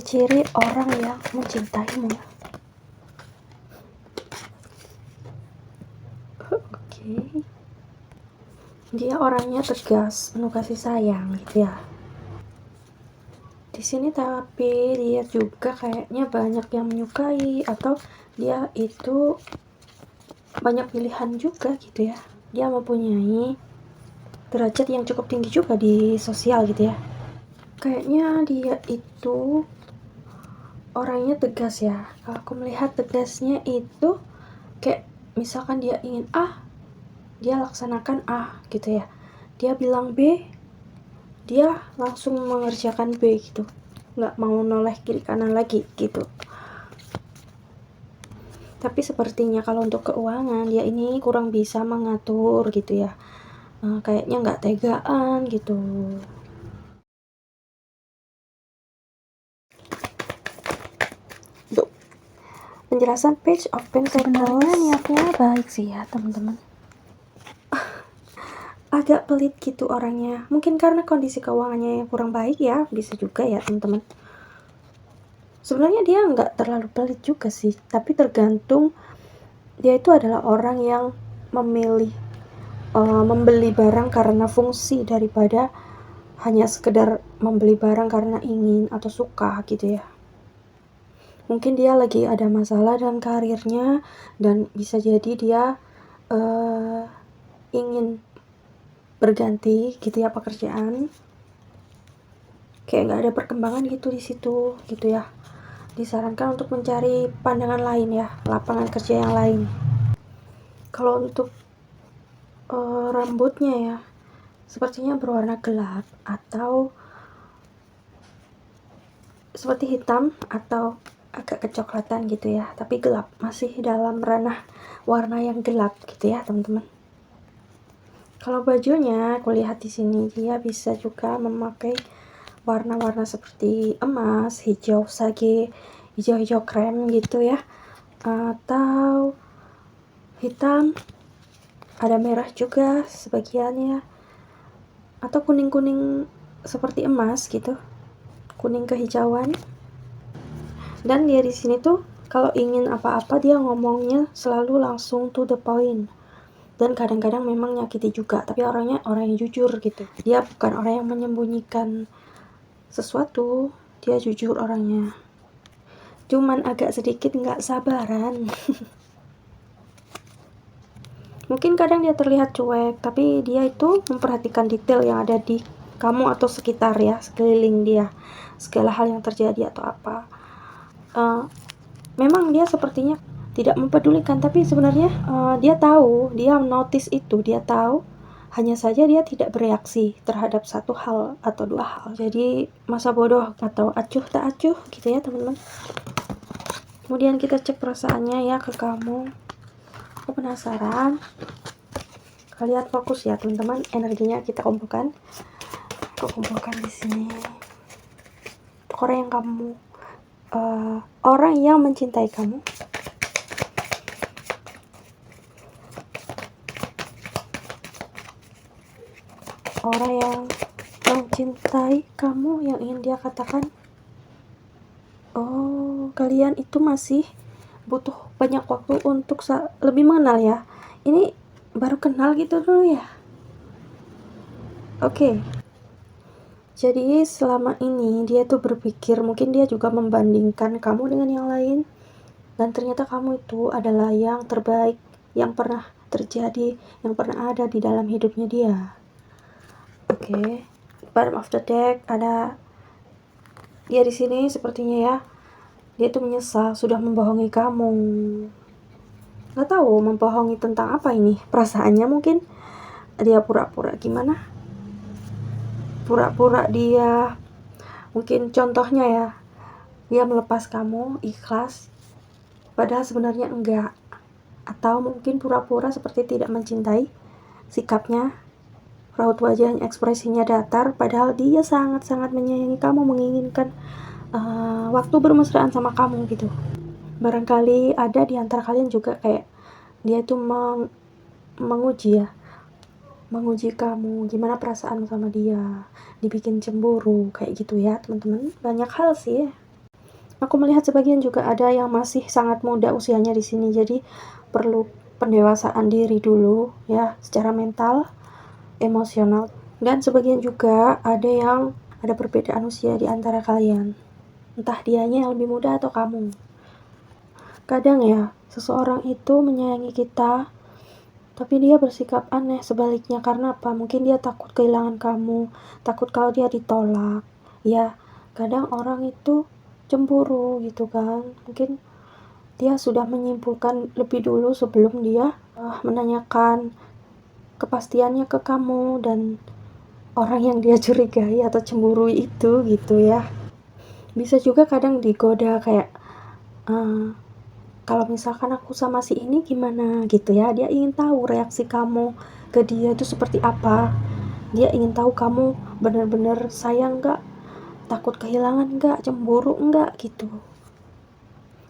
ciri-ciri orang yang mencintaimu. Oke. Dia orangnya tegas, penuh kasih sayang gitu ya. Di sini tapi dia juga kayaknya banyak yang menyukai, atau dia itu banyak pilihan juga gitu ya. Dia mempunyai derajat yang cukup tinggi juga di sosial gitu ya. Kayaknya dia itu orangnya tegas ya. Kalau aku melihat tegasnya itu kayak misalkan dia ingin A, dia laksanakan A gitu ya. Dia bilang B, dia langsung mengerjakan B gitu, nggak mau noleh kiri kanan lagi gitu. Tapi sepertinya kalau untuk keuangan dia ini kurang bisa mengatur gitu ya. Kayaknya nggak tegaan gitu. Duh. Penjelasan Page of Pentacles sebenarnya niatnya baik sih ya teman-teman. Agak pelit gitu orangnya, mungkin karena kondisi keuangannya yang kurang baik ya, bisa juga ya teman-teman. Sebenarnya dia nggak terlalu pelit juga sih, tapi tergantung dia itu adalah orang yang memilih membeli barang karena fungsi daripada hanya sekedar membeli barang karena ingin atau suka gitu ya. Mungkin dia lagi ada masalah dalam karirnya dan bisa jadi dia ingin berganti gitu ya pekerjaan, kayak nggak ada perkembangan gitu di situ gitu ya. Disarankan untuk mencari pandangan lain ya, lapangan kerja yang lain. Kalau untuk rambutnya ya, sepertinya berwarna gelap atau seperti hitam atau agak kecoklatan gitu ya, tapi gelap, masih dalam ranah warna yang gelap gitu ya teman-teman. Kalau bajunya aku lihat di sini dia bisa juga memakai warna-warna seperti emas, hijau sage, hijau-hijau krem gitu ya, atau hitam, ada merah juga sebagiannya, atau kuning-kuning seperti emas gitu, kuning kehijauan. Dan dia di sini tuh kalau ingin apa-apa dia ngomongnya selalu langsung to the point, dan kadang-kadang memang nyakiti juga, tapi orangnya orang yang jujur gitu. Dia bukan orang yang menyembunyikan sesuatu, dia jujur orangnya, cuman agak sedikit nggak sabaran. Mungkin kadang dia terlihat cuek, tapi dia itu memperhatikan detail yang ada di kamu atau sekitar ya, sekeliling dia, segala hal yang terjadi atau apa. Memang dia sepertinya tidak mempedulikan, tapi sebenarnya dia tahu, dia notice itu, dia tahu, hanya saja dia tidak bereaksi terhadap satu hal atau dua hal. Jadi masa bodoh atau acuh tak acuh gitu ya teman-teman. Kemudian kita cek perasaannya ya ke kamu. Aku penasaran. Kalian fokus ya teman-teman, energinya kita kumpulkan. Aku kumpulkan di sini. Orang yang kamu, orang yang mencintai kamu. Orang yang mencintai kamu, yang ingin dia katakan. Oh, kalian itu masih butuh banyak waktu untuk lebih mengenal ya. Ini baru kenal gitu dulu ya. Oke. Jadi selama ini dia tuh berpikir, mungkin dia juga membandingkan kamu dengan yang lain, dan ternyata kamu itu adalah yang terbaik yang pernah terjadi, yang pernah ada di dalam hidupnya dia. Oke. Bottom of the deck ada dia di sini sepertinya ya. Dia tuh menyesal sudah membohongi kamu. Nggak tahu membohongi tentang apa ini. Perasaannya mungkin dia pura-pura gimana? Pura-pura dia, mungkin contohnya ya, dia melepas kamu ikhlas, padahal sebenarnya enggak. Atau mungkin pura-pura seperti tidak mencintai, sikapnya, raut wajahnya, ekspresinya datar, padahal dia sangat-sangat menyayangi kamu, menginginkan waktu bermesraan sama kamu gitu. Barangkali ada di antara kalian juga kayak dia itu menguji ya, menguji kamu, gimana perasaan sama dia, dibikin cemburu kayak gitu ya teman-teman. Banyak hal sih. Aku melihat sebagian juga ada yang masih sangat muda usianya di sini, jadi perlu pendewasaan diri dulu ya, secara mental, emosional. Dan sebagian juga ada yang ada perbedaan usia di antara kalian. Entah dianya yang lebih muda atau kamu. Kadang ya, seseorang itu menyayangi kita, tapi dia bersikap aneh sebaliknya. Karena apa? Mungkin dia takut kehilangan kamu, takut kalau dia ditolak. Ya, kadang orang itu cemburu gitu kan. Mungkin dia sudah menyimpulkan lebih dulu sebelum dia menanyakan kepastiannya ke kamu dan orang yang dia curigai atau cemburui itu gitu ya. Bisa juga kadang digoda kayak kalau misalkan aku sama si ini gimana gitu ya, dia ingin tahu reaksi kamu ke dia itu seperti apa, dia ingin tahu kamu benar-benar sayang gak, takut kehilangan gak, cemburu gak gitu.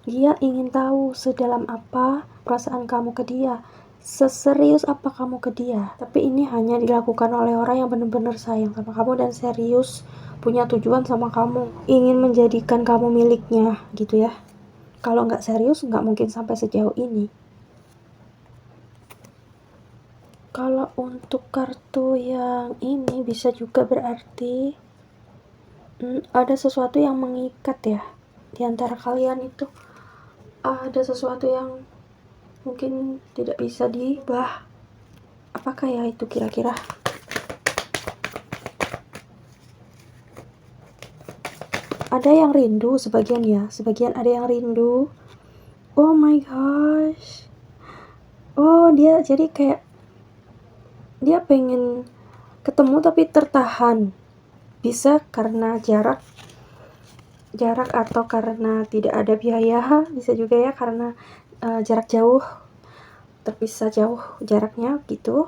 Dia ingin tahu sedalam apa perasaan kamu ke dia, seserius apa kamu ke dia. Tapi ini hanya dilakukan oleh orang yang benar-benar sayang sama kamu dan serius punya tujuan sama kamu, ingin menjadikan kamu miliknya gitu ya. Kalau nggak serius nggak mungkin sampai sejauh ini. Kalau untuk kartu yang ini bisa juga berarti ada sesuatu yang mengikat ya di antara kalian itu. Ada sesuatu yang mungkin tidak bisa diubah. Apakah ya itu kira-kira? Ada yang rindu sebagian ya, sebagian ada yang rindu. Oh my gosh. Oh, dia jadi kayak dia pengen ketemu tapi tertahan. Bisa karena jarak atau karena tidak ada biaya, bisa juga ya karena jarak jauh, terpisah jauh jaraknya gitu.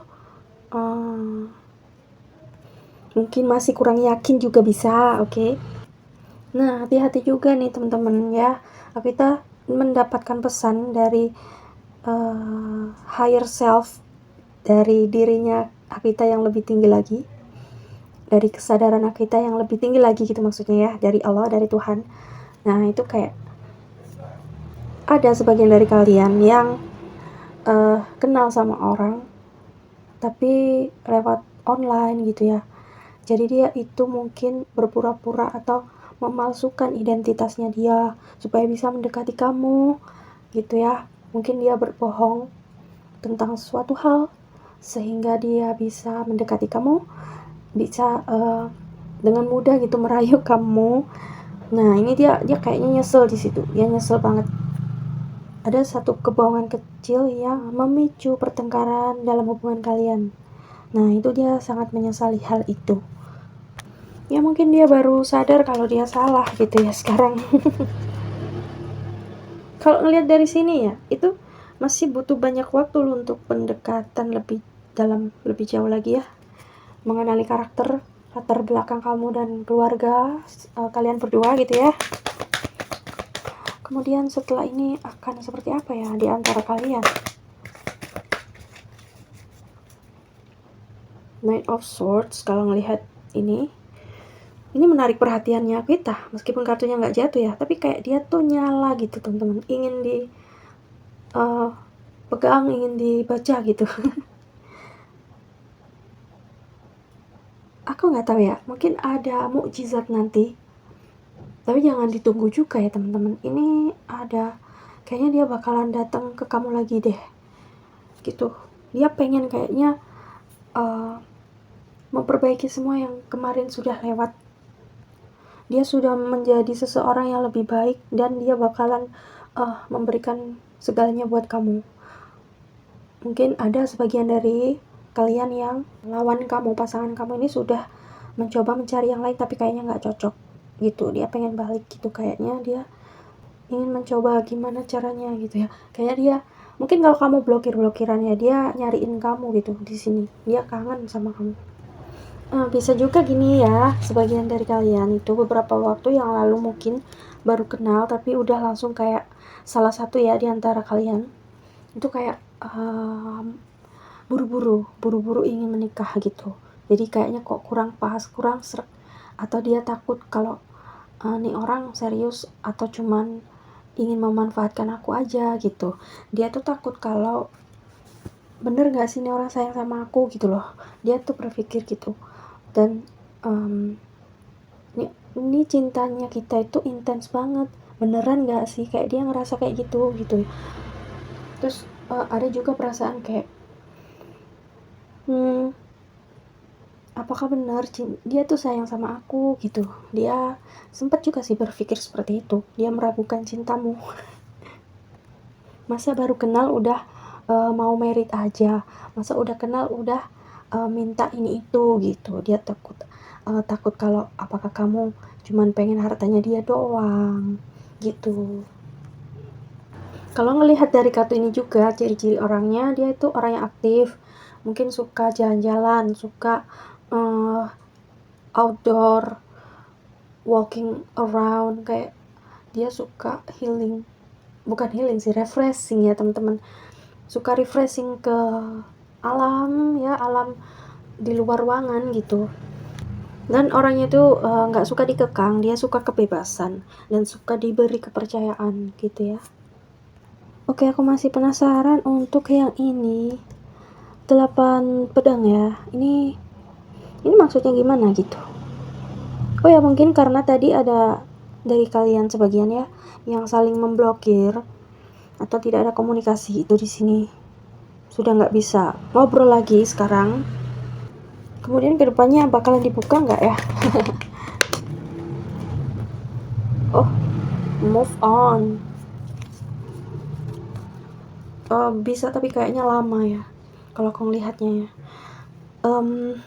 Mungkin masih kurang yakin juga bisa, oke. Nah, hati-hati juga nih teman-teman ya. Kita mendapatkan pesan dari higher self, dari dirinya Akita yang lebih tinggi lagi, dari kesadaran Akita yang lebih tinggi lagi gitu maksudnya ya, dari Allah, dari Tuhan. Nah, itu kayak ada sebagian dari kalian yang kenal sama orang tapi lewat online gitu ya. Jadi dia itu mungkin berpura-pura atau memalsukan identitasnya dia supaya bisa mendekati kamu gitu ya. Mungkin dia berbohong tentang suatu hal sehingga dia bisa mendekati kamu, bisa dengan mudah gitu merayu kamu. Nah, ini dia kayaknya nyesel di situ. Dia nyesel banget. Ada satu kebohongan kecil yang memicu pertengkaran dalam hubungan kalian. Nah, itu dia sangat menyesali hal itu. Ya mungkin dia baru sadar kalau dia salah gitu ya sekarang. Kalau ngelihat dari sini ya, itu masih butuh banyak waktu loh untuk pendekatan lebih dalam, lebih jauh lagi ya. Mengenali karakter, latar belakang kamu dan keluarga kalian berdua gitu ya. Kemudian setelah ini akan seperti apa ya di antara kalian? Knight of Swords, kalau ngelihat ini menarik perhatiannya kita, meskipun kartunya nggak jatuh ya, tapi kayak dia tuh nyala gitu teman-teman, ingin di pegang, ingin dibaca gitu. Aku nggak tahu ya, mungkin ada mukjizat nanti, tapi jangan ditunggu juga ya teman-teman. Ini ada kayaknya dia bakalan datang ke kamu lagi deh gitu. Dia pengen kayaknya memperbaiki semua yang kemarin sudah lewat. Dia sudah menjadi seseorang yang lebih baik dan dia bakalan memberikan segalanya buat kamu. Mungkin ada sebagian dari kalian yang lawan kamu, pasangan kamu ini sudah mencoba mencari yang lain tapi kayaknya nggak cocok gitu. Dia pengen balik gitu, kayaknya dia ingin mencoba gimana caranya gitu ya. Kayak dia mungkin kalau kamu blokiran ya, dia nyariin kamu gitu di sini. Dia kangen sama kamu. Bisa juga gini ya, sebagian dari kalian itu beberapa waktu yang lalu mungkin baru kenal tapi udah langsung kayak salah satu ya di antara kalian itu kayak buru-buru ingin menikah gitu. Jadi kayaknya kok kurang pas, kurang srek, atau dia takut kalau nih orang serius atau cuman ingin memanfaatkan aku aja gitu. Dia tuh takut kalau bener gak sih nih orang sayang sama aku gitu loh. Dia tuh berpikir gitu. Dan ini cintanya kita itu intens banget, beneran gak sih, kayak dia ngerasa kayak gitu. Terus ada juga perasaan kayak apakah benar dia tuh sayang sama aku gitu. Dia sempat juga sih berpikir seperti itu, dia meragukan cintamu. Masa baru kenal udah mau merit aja, masa udah kenal udah minta ini itu gitu. Dia takut kalau apakah kamu cuman pengen hartanya dia doang gitu. Kalau ngelihat dari kartu ini juga ciri-ciri orangnya, dia itu orang yang aktif, mungkin suka jalan-jalan, suka outdoor, walking around, kayak dia suka healing, bukan healing sih, refreshing ya teman-teman, suka refreshing ke alam ya, alam di luar ruangan gitu. Dan orangnya tuh nggak suka dikekang, dia suka kebebasan dan suka diberi kepercayaan gitu ya. Oke, aku masih penasaran untuk yang ini, 8 pedang ya. Ini maksudnya gimana gitu? Oh ya, mungkin karena tadi ada dari kalian sebagian ya yang saling memblokir atau tidak ada komunikasi itu di sini. Sudah nggak bisa ngobrol lagi sekarang. Kemudian kedepannya bakalan dibuka nggak ya? Oh, move on. Bisa tapi kayaknya lama ya kalau aku ngelihatnya ya.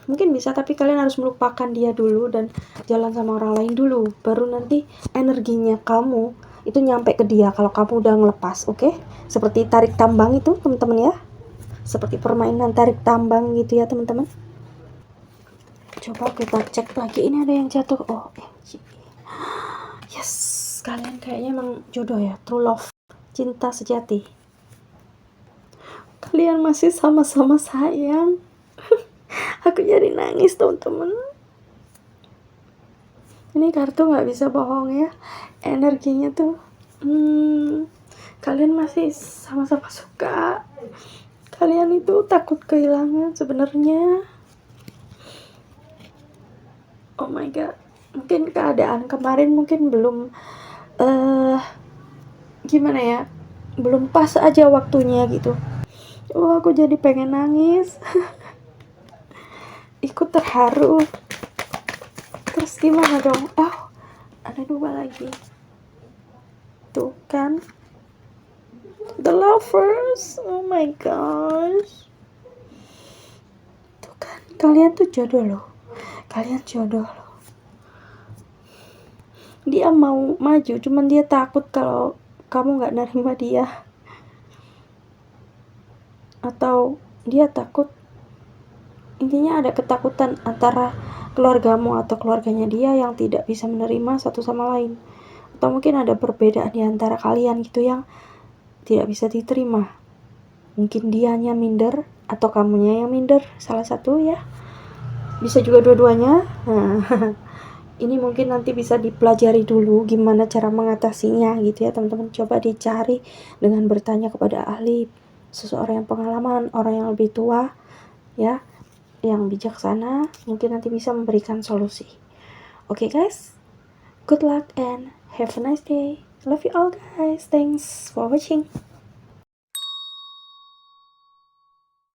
Mungkin bisa, tapi kalian harus melupakan dia dulu dan jalan sama orang lain dulu, baru nanti energinya kamu itu nyampe ke dia kalau kamu udah ngelepas. Oke? Seperti tarik tambang itu teman-teman ya, seperti permainan tarik tambang gitu ya teman-teman. Coba kita cek lagi, ini ada yang jatuh. Oh, yes, kalian kayaknya emang jodoh ya, true love, cinta sejati. Kalian masih sama-sama sayang. Aku jadi nangis teman-teman. Ini kartu nggak bisa bohong ya, energinya tuh kalian masih sama-sama suka, kalian itu takut kehilangan sebenarnya. Oh my god, mungkin keadaan kemarin mungkin belum gimana ya, belum pas aja waktunya gitu. Oh, aku jadi pengen nangis. Ikut terharu. Terus gimana dong? Oh, ada 2 lagi. Tuh kan, the lovers. Oh my gosh. Tuh kan, kalian tuh jodoh loh. Kalian jodoh loh. Dia mau maju, cuman dia takut kalau kamu gak nerima dia. Atau dia takut, intinya ada ketakutan antara keluargamu atau keluarganya dia yang tidak bisa menerima satu sama lain. Atau mungkin ada perbedaan di antara kalian gitu yang tidak bisa diterima. Mungkin dianya minder atau kamunya yang minder, salah satu ya. Bisa juga dua-duanya. Nah, ini mungkin nanti bisa dipelajari dulu gimana cara mengatasinya gitu ya teman-teman. Coba dicari dengan bertanya kepada ahli, seseorang yang pengalaman, orang yang lebih tua ya, yang bijaksana, mungkin nanti bisa memberikan solusi. Oke guys, good luck and have a nice day. Love you all guys. Thanks for watching.